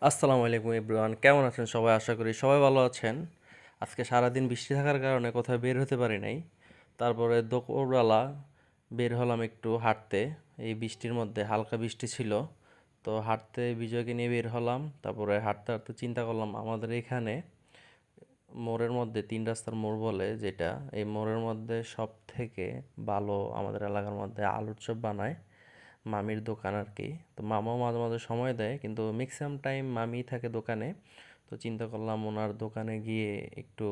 আসসালামু আলাইকুম এভরিওয়ান, কেমন আছেন সবাই? আশা করি সবাই ভালো আছেন। আজকে সারাদিন বৃষ্টি থাকার কারণে কোথাও বের হতে পারি নাই। তারপরে দুপুরবেলা বের হলাম একটু হাঁটতে। এই বৃষ্টির মধ্যে হালকা বৃষ্টি ছিল, তো হাঁটতে বিজয়কে নিয়ে বের হলাম। তারপরে হাঁটতে হাঁটতে চিন্তা করলাম আমাদের এখানে মোড়ের মধ্যে তিন রাস্তার মোড় বলে যেটা, এই মোড়ের মধ্যে সব থেকে ভালো আমাদের এলাকার মধ্যে আলুর চপ বানায় মামির দোকান আর কি। তো মামাও মাঝে মাঝে সময় দেয়, কিন্তু ম্যাক্সিমাম টাইম মামি থাকে দোকানে। তো চিন্তা করলাম ওনার দোকানে গিয়ে একটু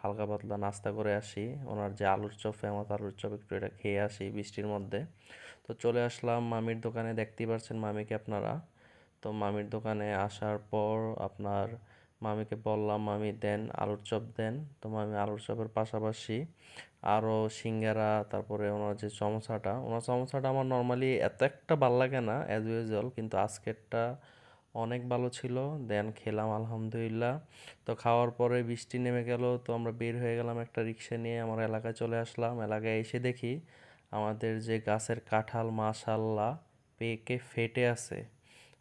হালকা পাতলা নাস্তা করে আসি, ওনার যে আলুর চপ ফেমাস আলুর চপ একটু এটা খেয়ে আসি বৃষ্টির মধ্যে। তো চলে আসলাম মামির দোকানে, দেখতেই পারছেন মামিকে আপনারা। তো মামির দোকানে আসার পর আপনার মামিকে বললাম, মামি দেন আলুর চপ দেন। তো মামি আলুর চপের পাশাপাশি আরও সিঙ্গারা, তারপরে ওনার সমোসাটা আমার নর্মালি এত একটা ভাল লাগে না অ্যাজ ইউজুয়াল, কিন্তু আজকেরটা অনেক ভালো ছিল। দেন খেলাম আলহামদুলিল্লাহ। তো খাওয়ার পরে বৃষ্টি নেমে গেল, তো আমরা বের হয়ে গেলাম একটা রিক্সা নিয়ে, আমার এলাকায় চলে আসলাম। এলাকায় এসে দেখি আমাদের যে গাছের কাঁঠাল মাশাল্লাহ পেকে ফেটে আছে।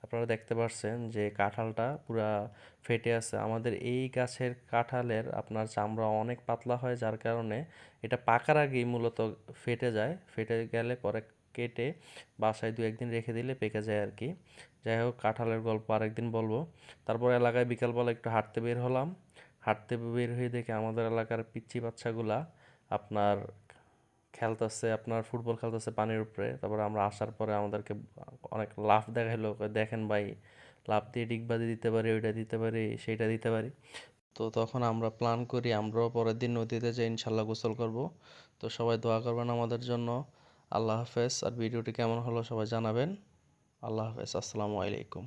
আপনারা দেখতে পাচ্ছেন যে কাঁঠালটা পুরা ফেটে আছে। আমাদের এই গাছের কাঁঠালের আপনার চামড়া অনেক পাতলা হয়, যার কারণে এটা পাকার আগেই মূলত ফেটে যায়। ফেটে গেলে পরে কেটে বাসায় দু একদিন রেখে দিলে পেকে যায় আর কি। যাই হোক, কাঁঠালের গল্প আরেকদিন বলবো। তারপর এলাকায় বিকালবেলা একটু হাঁটতে বের হলাম। হাঁটতে বের হয়ে দেখি আমাদের এলাকার পিচ্চি বাচ্চাগুলা আপনার খেলতেছে, আপনার ফুটবল খেলতেছে পানির উপরে। তারপরে আমরা আসার পরে আমাদেরকে অনেক লাফ দেখাইলো, কয়, দেখেন ভাই, লাফ দিয়ে ডিগবাজি দিতে পারি, ওইটা দিতে পারি, সেইটা দিতে পারি। তো তখন আমরা প্ল্যান করি আমরাও পরের দিন নদীতে যাই ইনশাল্লাহ গোসল করব। তো সবাই দোয়া করবেন আমাদের জন্য। আল্লাহ হাফেজ। আর ভিডিওটি কেমন হলো সবাই জানাবেন। আল্লাহ হাফেজ, আসসালামু আলাইকুম।